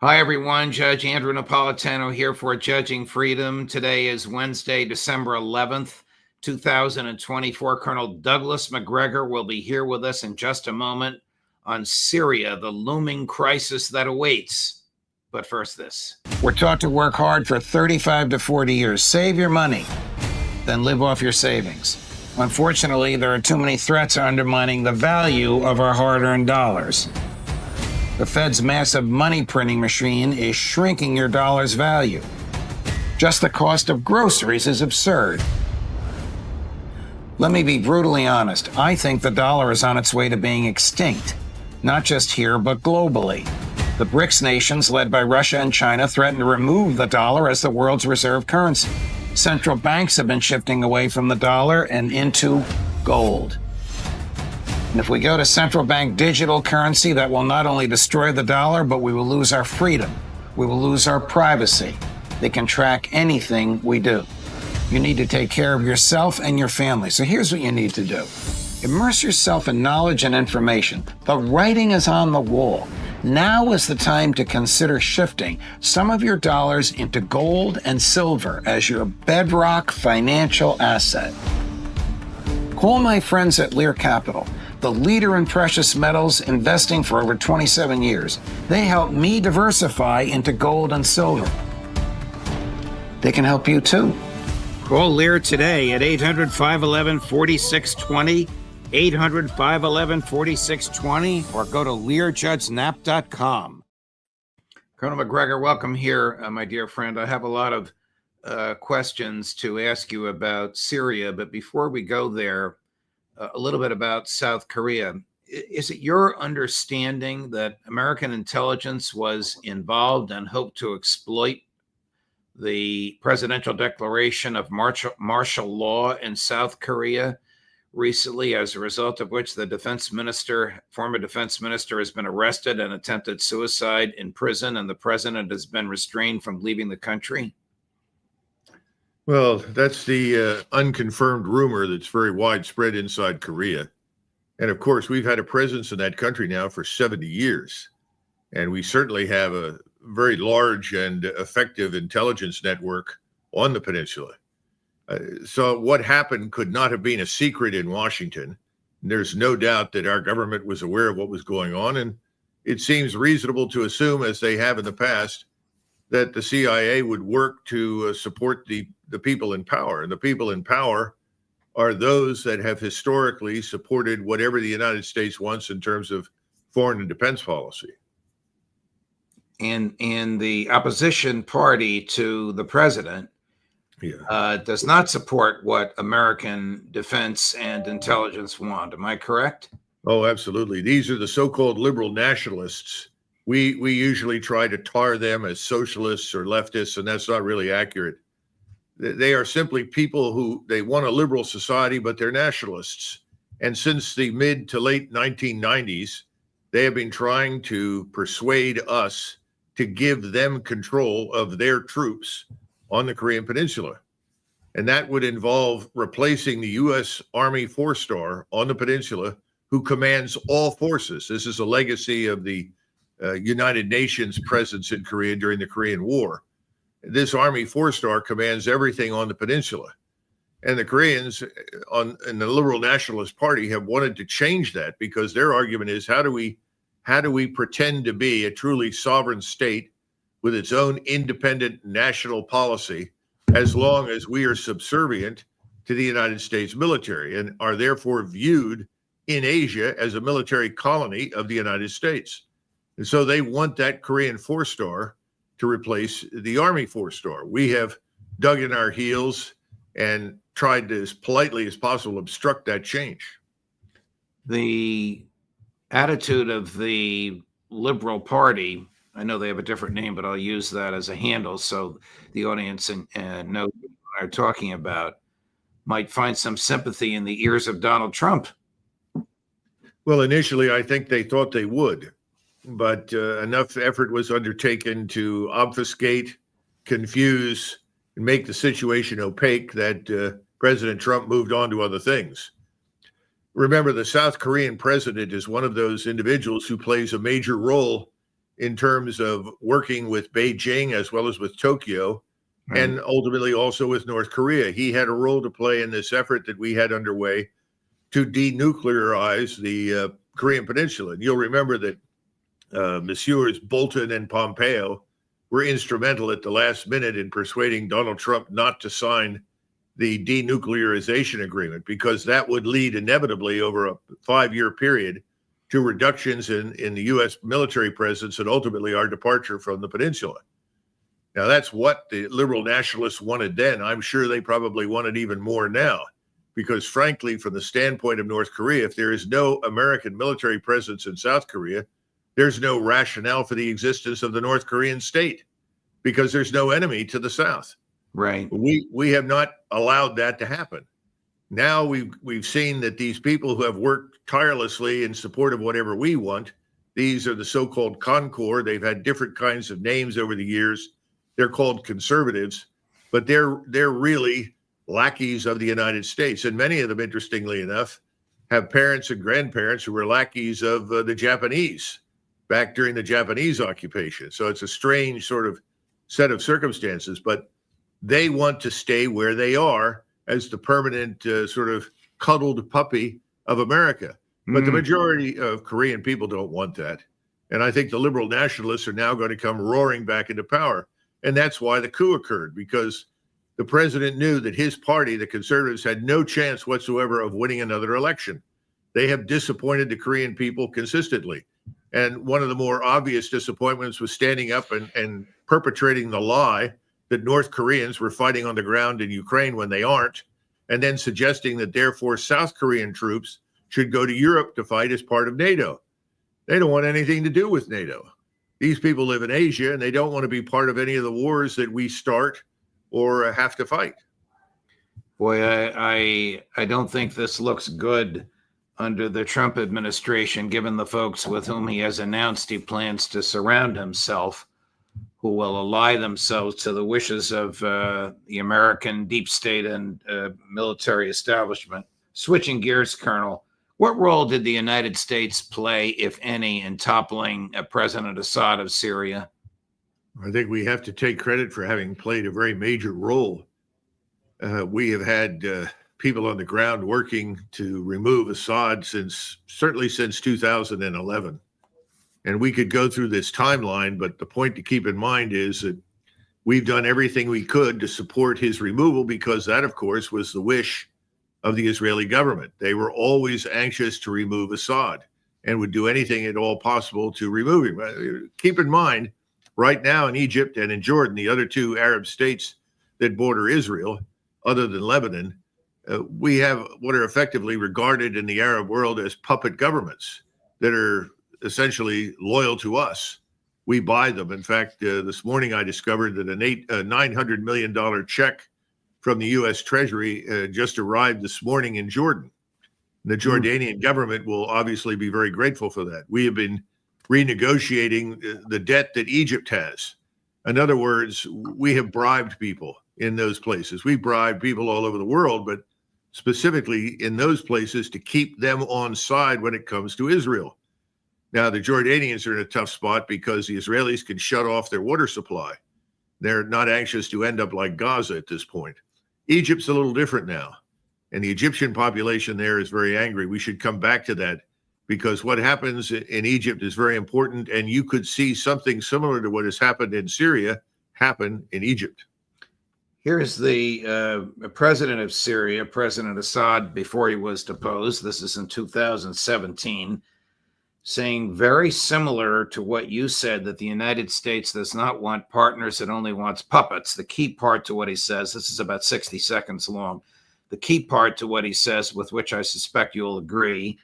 Hi, everyone. Judge Andrew Napolitano here for Judging Freedom. Today is Wednesday, December 11th, 2024. Colonel Douglas Macgregor will be here with us in just a moment on Syria, the looming crisis that awaits. But first, this. We're taught to work hard for 35 to 40 years. Save your money, then live off your savings. Unfortunately, there are too many threats undermining the value of our hard-earned dollars. The Fed's massive money printing machine is shrinking your dollar's value. Just the cost of groceries is absurd. Let me be brutally honest. I think the dollar is on its way to being extinct, not just here, but globally. The BRICS nations, led by Russia and China, threaten to remove the dollar as the world's reserve currency. Central banks have been shifting away from the dollar and into gold. And if we go to central bank digital currency, that will not only destroy the dollar, but we will lose our freedom. We will lose our privacy. They can track anything we do. You need to take care of yourself and your family. So here's what you need to do. Immerse yourself in knowledge and information. The writing is on the wall. Now is the time to consider shifting some of your dollars into gold and silver as your bedrock financial asset. Call my friends at Lear Capital, the leader in precious metals, investing for over 27 years. They helped me diversify into gold and silver. They can help you too. Call Lear today at 800-511-4620, 800-511-4620, or go to learjudgenap.com. Colonel Macgregor, welcome here, my dear friend. I have a lot of questions to ask you about Syria, but before we go there, a little bit about South Korea. Is it your understanding that American intelligence was involved and hoped to exploit the presidential declaration of martial law in South Korea recently, as a result of which the former defense minister, has been arrested and attempted suicide in prison, and the president has been restrained from leaving the country? Well, that's the unconfirmed rumor that's very widespread inside Korea. And of course, we've had a presence in that country now for 70 years. And we certainly have a very large and effective intelligence network on the peninsula. So what happened could not have been a secret in Washington. There's no doubt that our government was aware of what was going on. And it seems reasonable to assume, as they have in the past, that the CIA would work to support the people in power. And the people in power are those that have historically supported whatever the United States wants in terms of foreign and defense policy. And the opposition party to the president does not support what American defense and intelligence want. Am I correct? Oh, absolutely. These are the so-called liberal nationalists. We usually try to tar them as socialists or leftists, and that's not really accurate. They are simply people who, they want a liberal society, but they're nationalists. And since the mid to late 1990s, they have been trying to persuade us to give them control of their troops on the Korean Peninsula. And that would involve replacing the U.S. Army 4-star on the peninsula, who commands all forces. This is a legacy of the United Nations presence in Korea during the Korean War. This Army 4-star commands everything on the peninsula. And the Koreans in the Liberal Nationalist Party have wanted to change that, because their argument is, how do we pretend to be a truly sovereign state with its own independent national policy as long as we are subservient to the United States military, and are therefore viewed in Asia as a military colony of the United States? And so they want that Korean 4-star to replace the Army 4-star. We have dug in our heels and tried to, as politely as possible, obstruct that change. The attitude of the Liberal Party, I know they have a different name, but I'll use that as a handle so the audience know what I'm talking about, might find some sympathy in the ears of Donald Trump. Well, initially, I think they thought they would, but enough effort was undertaken to obfuscate, confuse, and make the situation opaque that President Trump moved on to other things. Remember, the South Korean president is one of those individuals who plays a major role in terms of working with Beijing as well as with Tokyo, Right. and ultimately also with North Korea. He had a role to play in this effort that we had underway to denuclearize the Korean Peninsula. And you'll remember that Messrs. Bolton and Pompeo were instrumental at the last minute in persuading Donald Trump not to sign the denuclearization agreement, because that would lead inevitably over a 5-year period to reductions in the U.S. military presence and ultimately our departure from the peninsula. Now, that's what the liberal nationalists wanted then. I'm sure they probably want it even more now, because frankly, from the standpoint of North Korea, if there is no American military presence in South Korea, there's no rationale for the existence of the North Korean state, because there's no enemy to the South. Right. We have not allowed that to happen. Now we've seen that these people who have worked tirelessly in support of whatever we want, these are the so-called Concord. They've had different kinds of names over the years. They're called conservatives, but they're really lackeys of the United States. And many of them, interestingly enough, have parents and grandparents who were lackeys of the Japanese back during the Japanese occupation. So it's a strange sort of set of circumstances, but they want to stay where they are as the permanent sort of cuddled puppy of America. But the majority of Korean people don't want that. And I think the liberal nationalists are now going to come roaring back into power. And that's why the coup occurred, because the president knew that his party, the conservatives, had no chance whatsoever of winning another election. They have disappointed the Korean people consistently. And one of the more obvious disappointments was standing up and perpetrating the lie that North Koreans were fighting on the ground in Ukraine when they aren't, and then suggesting that therefore South Korean troops should go to Europe to fight as part of NATO. They don't want anything to do with NATO. These people live in Asia, and they don't want to be part of any of the wars that we start or have to fight. Boy, I don't think this looks good under the Trump administration, given the folks with whom he has announced he plans to surround himself, who will ally themselves to the wishes of the American deep state and military establishment. Switching gears, Colonel, what role did the United States play, if any, in toppling President Assad of Syria? I think we have to take credit for having played a very major role. We have had people on the ground working to remove Assad certainly since 2011. And we could go through this timeline, but the point to keep in mind is that we've done everything we could to support his removal, because that, of course, was the wish of the Israeli government. They were always anxious to remove Assad and would do anything at all possible to remove him. Keep in mind, right now in Egypt and in Jordan, the other two Arab states that border Israel, other than Lebanon, we have what are effectively regarded in the Arab world as puppet governments that are essentially loyal to us. We buy them. In fact, this morning I discovered that a $900 million check from the U.S. Treasury just arrived this morning in Jordan. The Jordanian government will obviously be very grateful for that. We have been renegotiating the debt that Egypt has. In other words, we have bribed people in those places. We bribe people all over the world, but specifically in those places to keep them on side when it comes to Israel. Now, the Jordanians are in a tough spot because the Israelis can shut off their water supply. They're not anxious to end up like Gaza at this point. Egypt's a little different now, and the Egyptian population there is very angry. We should come back to that, because what happens in Egypt is very important, and you could see something similar to what has happened in Syria happen in Egypt. Here's the president of Syria, President Assad, before he was deposed. This is in 2017. Saying very similar to what you said, that the United States does not want partners, it only wants puppets. The key part to what he says, this is about 60 seconds long, the key part to what he says, with which I suspect you'll agree,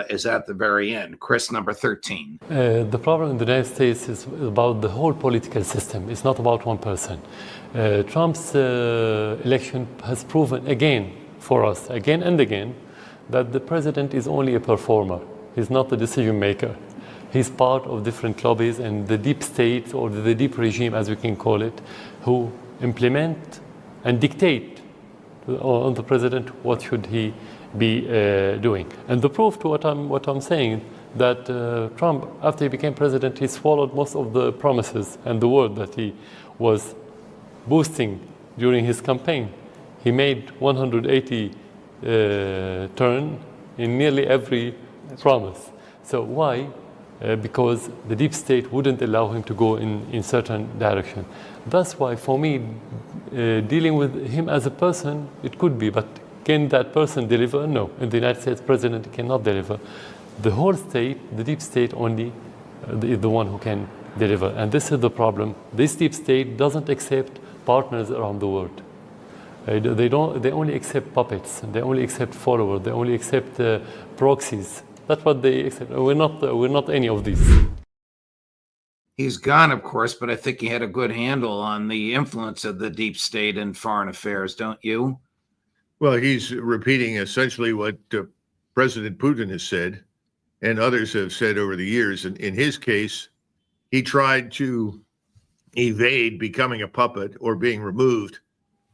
is at the very end. Chris, number 13. The problem in the United States is about the whole political system. It's not about one person. Trump's election has proven again for us, again and again, that the president is only a performer. He's not the decision maker. He's part of different lobbies and the deep state, or the deep regime, as we can call it, who implement and dictate on the president what should he be doing. And the proof to what I'm saying, that Trump, after he became president, he swallowed most of the promises and the word that he was boosting during his campaign. He made 180 turn in nearly every promise. So why? Because the deep state wouldn't allow him to go in certain direction. That's why, for me, dealing with him as a person, it could be, but can that person deliver? No. In the United States, president cannot deliver. The whole state, the deep state only, is the one who can deliver. And this is the problem. This deep state doesn't accept partners around the world. They only accept puppets. They only accept followers. They only accept proxies. That's what they accept. We're not any of these. He's gone, of course, but I think he had a good handle on the influence of the deep state in foreign affairs, don't you? Well, he's repeating essentially what President Putin has said and others have said over the years. And in his case, he tried to evade becoming a puppet or being removed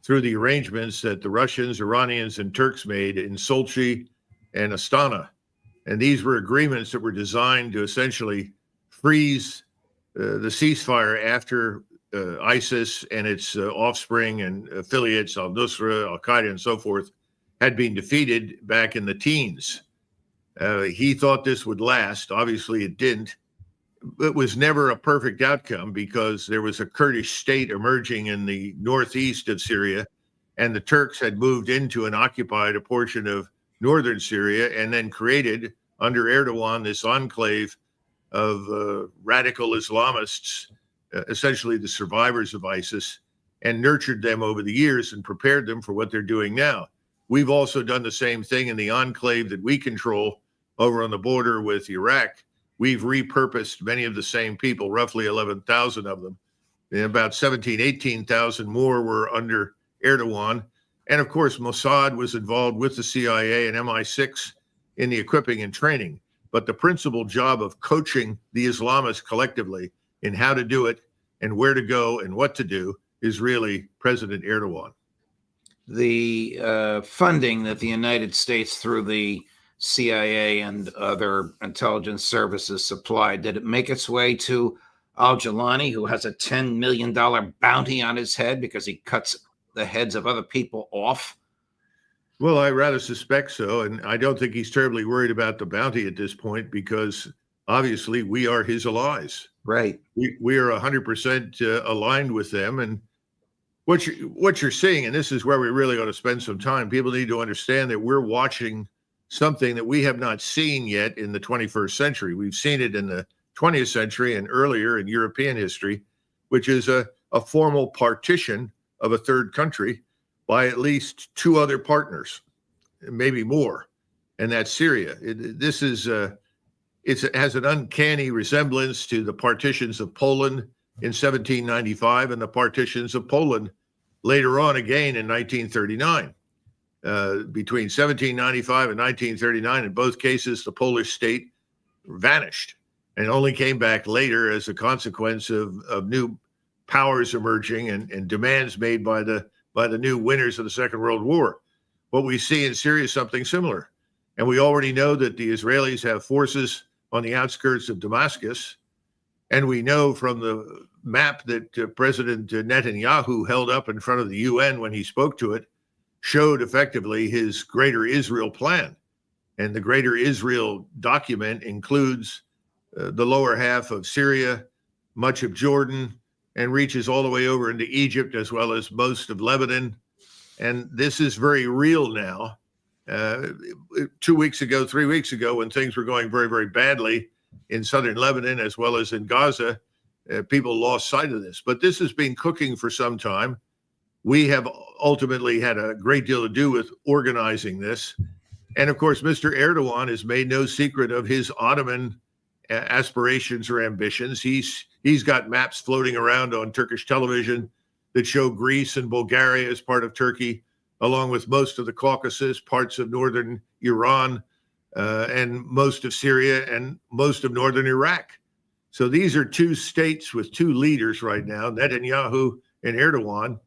through the arrangements that the Russians, Iranians, and Turks made in Sochi and Astana. And these were agreements that were designed to essentially freeze the ceasefire after ISIS and its offspring and affiliates, al-Nusra, al-Qaeda, and so forth, had been defeated back in the teens. He thought this would last. Obviously, it didn't. It was never a perfect outcome because there was a Kurdish state emerging in the northeast of Syria, and the Turks had moved into and occupied a portion of northern Syria and then created, under Erdogan, this enclave of radical Islamists, essentially the survivors of ISIS, and nurtured them over the years and prepared them for what they're doing now. We've also done the same thing in the enclave that we control over on the border with Iraq. We've repurposed many of the same people, roughly 11,000 of them. And about 17, 18,000 more were under Erdogan. And of course, Mossad was involved with the CIA and MI6 in the equipping and training. But the principal job of coaching the Islamists collectively in how to do it and where to go and what to do is really President Erdogan. The funding that the United States through the CIA and other intelligence services supplied, did it make its way to al-Jilani, who has a $10 million bounty on his head because he cuts the heads of other people off? Well, I rather suspect so. And I don't think he's terribly worried about the bounty at this point because obviously we are his allies. Right. We are 100% aligned with them. And what you're seeing, and this is where we really ought to spend some time, people need to understand that we're watching something that we have not seen yet in the 21st century. We've seen it in the 20th century and earlier in European history, which is a formal partition of a third country by at least two other partners, maybe more, and that's Syria. It has an uncanny resemblance to the partitions of Poland in 1795 and the partitions of Poland later on again in 1939. Between 1795 and 1939, in both cases, the Polish state vanished and only came back later as a consequence of new powers emerging and demands made by the new winners of the Second World War. What we see in Syria is something similar. And we already know that the Israelis have forces on the outskirts of Damascus. And we know from the map that President Netanyahu held up in front of the UN when he spoke to it, showed effectively his Greater Israel plan. And the Greater Israel document includes the lower half of Syria, much of Jordan, and reaches all the way over into Egypt, as well as most of Lebanon. And this is very real now. 2 weeks ago, 3 weeks ago, when things were going very, very badly in southern Lebanon, as well as in Gaza, people lost sight of this. But this has been cooking for some time. We have ultimately had a great deal to do with organizing this. And of course, Mr. Erdogan has made no secret of his Ottoman aspirations or ambitions. He's got maps floating around on Turkish television that show Greece and Bulgaria as part of Turkey, along with most of the Caucasus, parts of northern Iran, and most of Syria and most of northern Iraq. So these are two states with two leaders right now, Netanyahu and Erdogan,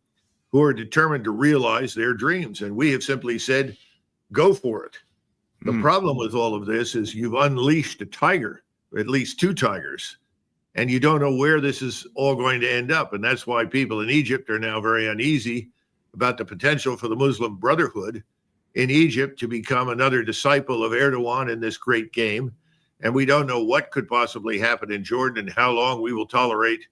who are determined to realize their dreams. And we have simply said, go for it. The problem with all of this is you've unleashed a tiger, or at least two tigers, and you don't know where this is all going to end up. And that's why people in Egypt are now very uneasy about the potential for the Muslim Brotherhood in Egypt to become another disciple of Erdogan in this great game. And we don't know what could possibly happen in Jordan and how long we will tolerate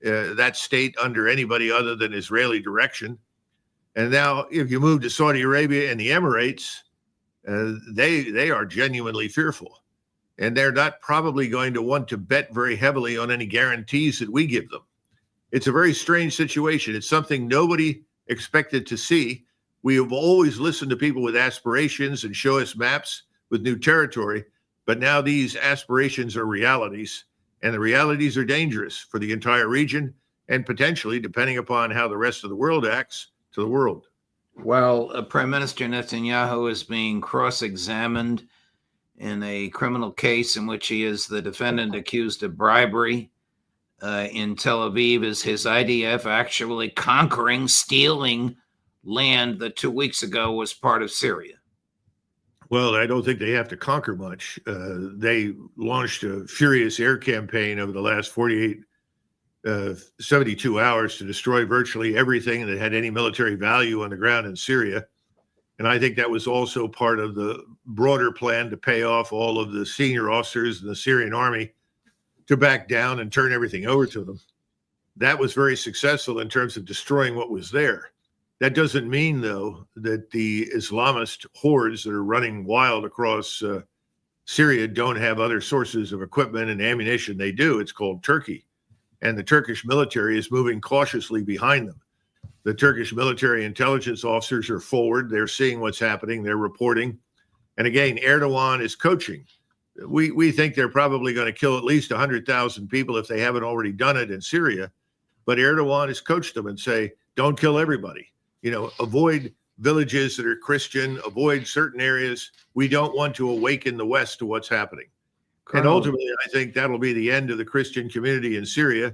that state under anybody other than Israeli direction. And now if you move to Saudi Arabia and the Emirates, they are genuinely fearful. And they're not probably going to want to bet very heavily on any guarantees that we give them. It's a very strange situation. It's something nobody expected to see. We have always listened to people with aspirations and show us maps with new territory, but now these aspirations are realities, and the realities are dangerous for the entire region and potentially, depending upon how the rest of the world acts, to the world. Well, Prime Minister Netanyahu is being cross-examined in a criminal case in which he is the defendant accused of bribery in Tel Aviv. Is his IDF actually conquering, stealing land that 2 weeks ago was part of Syria? Well, I don't think they have to conquer much. They launched a furious air campaign over the last 72 hours to destroy virtually everything that had any military value on the ground in Syria. And I think that was also part of the broader plan to pay off all of the senior officers in the Syrian army to back down and turn everything over to them. That was very successful in terms of destroying what was there. That doesn't mean, though, that the Islamist hordes that are running wild across Syria don't have other sources of equipment and ammunition. They do. It's called Turkey. And the Turkish military is moving cautiously behind them. The Turkish military intelligence officers are forward. They're seeing what's happening. They're reporting. And again, Erdogan is coaching. We think they're probably going to kill at least 100,000 people if they haven't already done it in Syria. But Erdogan has coached them and say, don't kill everybody. Avoid villages that are Christian, avoid certain areas. We don't want to awaken the West to what's happening. And ultimately, I think that'll be the end of the Christian community in Syria,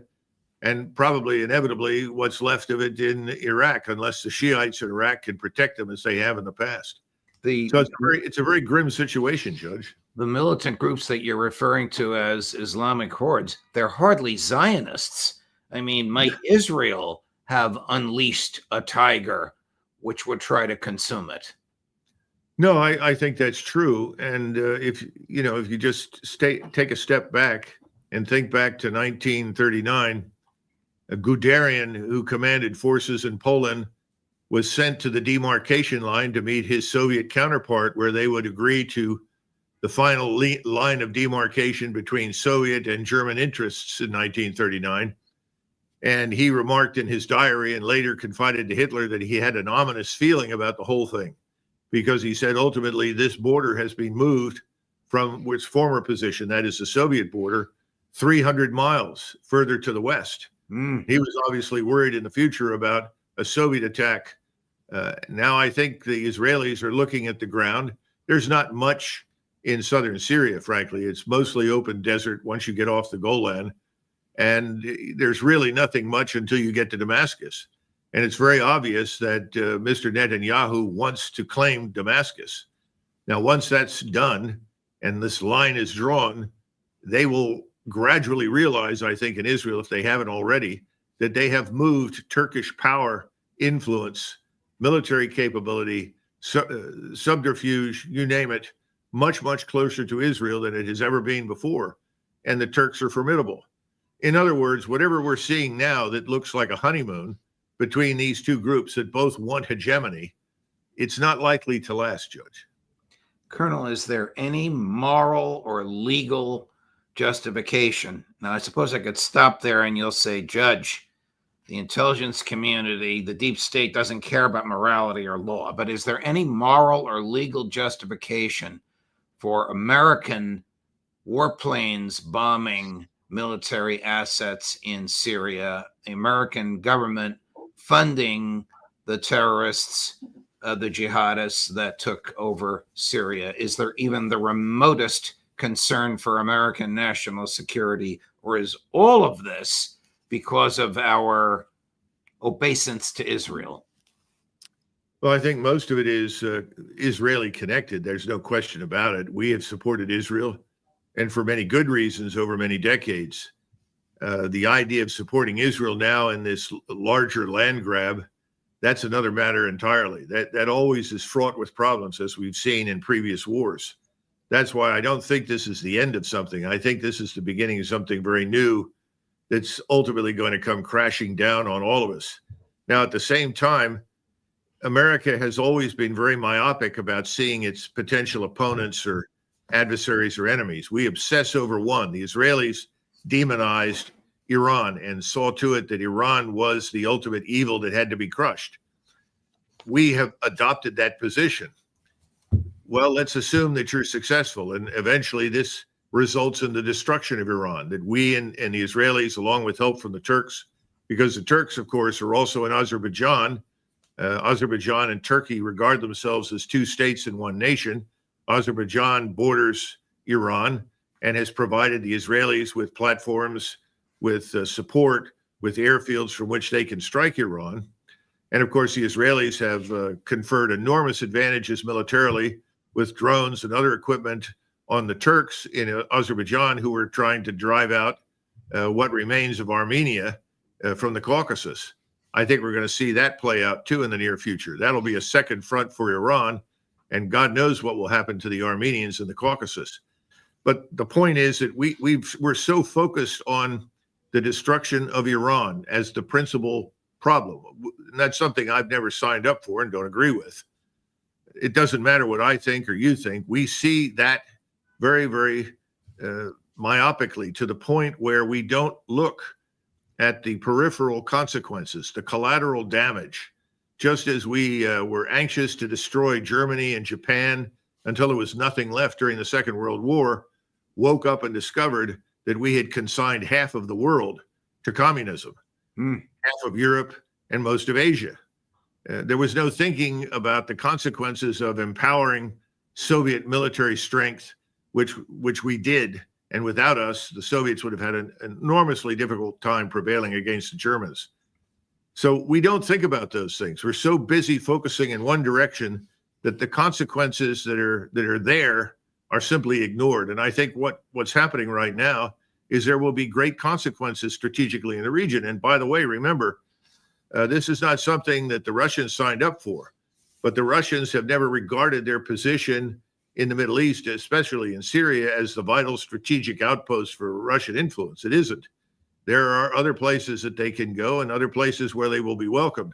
and probably inevitably what's left of it in Iraq, unless the Shiites in Iraq can protect them as they have in the past. So it's a very grim situation, Judge. The militant groups that you're referring to as Islamic hordes, they're hardly Zionists. I mean, might Israel have unleashed a tiger which would try to consume it? No, I think that's true. And if you just take a step back and think back to 1939, Guderian, who commanded forces in Poland, was sent to the demarcation line to meet his Soviet counterpart, where they would agree to the final line of demarcation between Soviet and German interests in 1939. And he remarked in his diary and later confided to Hitler that he had an ominous feeling about the whole thing, because he said, ultimately, this border has been moved from its former position, that is the Soviet border, 300 miles further to the west. He was obviously worried in the future about a Soviet attack. Now I think the Israelis are looking at the ground. There's not much in southern Syria, frankly. It's mostly open desert once you get off the Golan. And there's really nothing much until you get to Damascus. And it's very obvious that Mr. Netanyahu wants to claim Damascus. Now, once that's done and this line is drawn, they will gradually realize, I think, in Israel, if they haven't already, that they have moved Turkish power, influence, military capability, subterfuge, you name it, much, much closer to Israel than it has ever been before. And the Turks are formidable. In other words, whatever we're seeing now that looks like a honeymoon between these two groups that both want hegemony, it's not likely to last, Judge. Colonel, is there any moral or legal justification? Now, I suppose I could stop there and you'll say, Judge, the intelligence community, the deep state doesn't care about morality or law, but is there any moral or legal justification for American warplanes bombing military assets in Syria, the American government funding the terrorists, the jihadists that took over Syria? Is there even the remotest concern for American national security, or is all of this because of our obeisance to Israel? Well, I think most of it is Israeli connected. There's no question about it. We have supported Israel, and for many good reasons over many decades. The idea of supporting Israel now in this larger land grab, that's another matter entirely. That always is fraught with problems, as we've seen in previous wars. That's why I don't think this is the end of something. I think this is the beginning of something very new that's ultimately going to come crashing down on all of us. Now, at the same time, America has always been very myopic about seeing its potential opponents or adversaries or enemies. We obsess over one. The Israelis demonized Iran and saw to it that Iran was the ultimate evil that had to be crushed. We have adopted that position. Well, let's assume that you're successful, and eventually this results in the destruction of Iran, that we and the Israelis, along with help from the Turks, because the Turks, of course, are also in Azerbaijan. Azerbaijan and Turkey regard themselves as two states in one nation. Azerbaijan borders Iran and has provided the Israelis with platforms, with support, with airfields from which they can strike Iran. And of course, the Israelis have conferred enormous advantages militarily with drones and other equipment on the Turks in Azerbaijan, who are trying to drive out what remains of Armenia from the Caucasus. I think we're going to see that play out too in the near future. That'll be a second front for Iran, and God knows what will happen to the Armenians in the Caucasus. But the point is that we're so focused on the destruction of Iran as the principal problem. And that's something I've never signed up for and don't agree with. It doesn't matter what I think or you think. We see that very, very myopically, to the point where we don't look at the peripheral consequences, the collateral damage, just as we were anxious to destroy Germany and Japan until there was nothing left during the Second World War, woke up and discovered that we had consigned half of the world to communism, half of Europe and most of Asia. There was no thinking about the consequences of empowering Soviet military strength, which we did. And without us, the Soviets would have had an enormously difficult time prevailing against the Germans. So we don't think about those things. We're so busy focusing in one direction that the consequences that are there are simply ignored. And I think what's happening right now is there will be great consequences strategically in the region. And by the way, remember, this is not something that the Russians signed up for, but the Russians have never regarded their position in the Middle East, especially in Syria, as the vital strategic outpost for Russian influence. It isn't. There are other places that they can go and other places where they will be welcomed.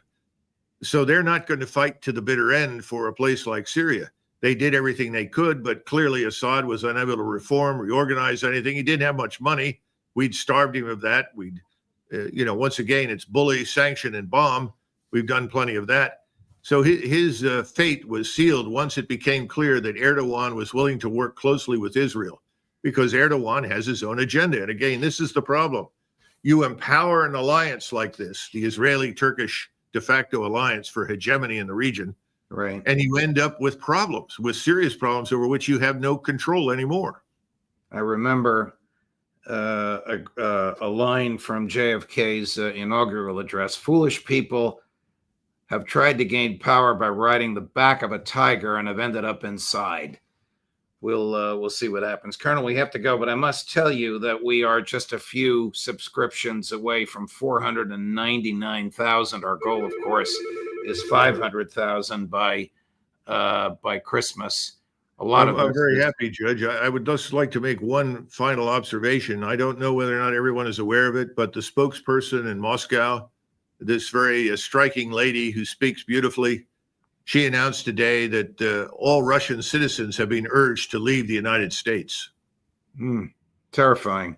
So they're not going to fight to the bitter end for a place like Syria. They did everything they could, but clearly Assad was unable to reform, reorganize anything. He didn't have much money. We'd starved him of that. We'd, once again, it's bully, sanction, and bomb. We've done plenty of that. So his fate was sealed once it became clear that Erdogan was willing to work closely with Israel, because Erdogan has his own agenda. And again, this is the problem. You empower an alliance like this, the Israeli-Turkish de facto alliance for hegemony in the region, Right. and you end up with problems, with serious problems over which you have no control anymore. I remember a line from JFK's inaugural address: "Foolish people have tried to gain power by riding the back of a tiger and have ended up inside." We'll see what happens. Colonel, we have to go, but I must tell you that we are just a few subscriptions away from 499,000. Our goal, of course, is 500,000 by Christmas. I'm very happy, Judge. I would just like to make one final observation. I don't know whether or not everyone is aware of it, but the spokesperson in Moscow, this very striking lady who speaks beautifully, she announced today that all Russian citizens have been urged to leave the United States. Terrifying.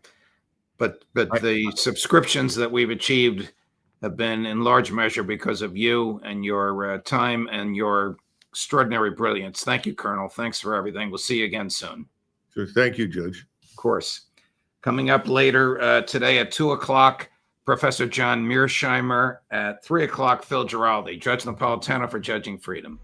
But the subscriptions that we've achieved have been in large measure because of you and your time and your extraordinary brilliance. Thank you, Colonel. Thanks for everything. We'll see you again soon. So thank you, Judge. Of course. Coming up later today at 2 o'clock, Professor John Mearsheimer. At 3 o'clock, Phil Giraldi, Judge Napolitano for Judging Freedom.